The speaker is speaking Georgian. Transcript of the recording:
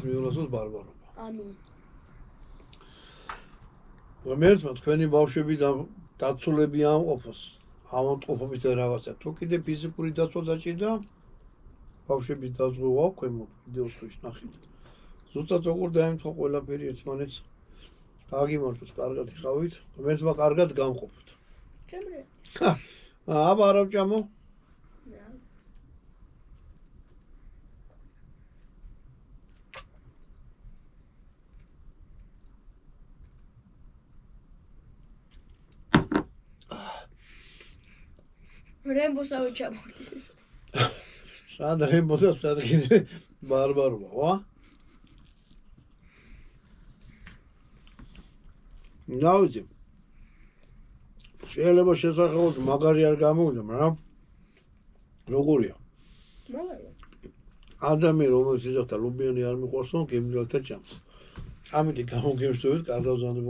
მიულასოს ბარბარობა. ამინ. ღმერთმა თქვენი ბავშვები დაცულები ამყოფოს. ავადმყოფობით რაღაცა. თუ კიდე ფიზიკური დაცვა დაჭირდა, ბავშვების დაზღვევა ქვემოთ ვიდეოს ქვეშ ნახეთ. ზუსტად როგორ დაემთხვა ყველაფერი ერთმანეთს. გაგიმართოთ, კარგად იყავით. ღმერთმა კარგად გამყოფოთ. ჩემრე. აბა არავჭამო. რემბოსავე ჩამოვდის ეს. სად რემბოსა სად კიდე ბარბარობა, ვა? ნაუძი. შეიძლება შესაძლოა მაგარი არ გამოვიდა, მაგრამ როგორია? მაგარია. ადამიანი რომელიც იზახთა ლუბიანი არ მიყვარს, რომ გემრიელთა ჭამს. ამიტომ გამოგემშვიდობეთ, კარგად ვზრუნდებოდეთ.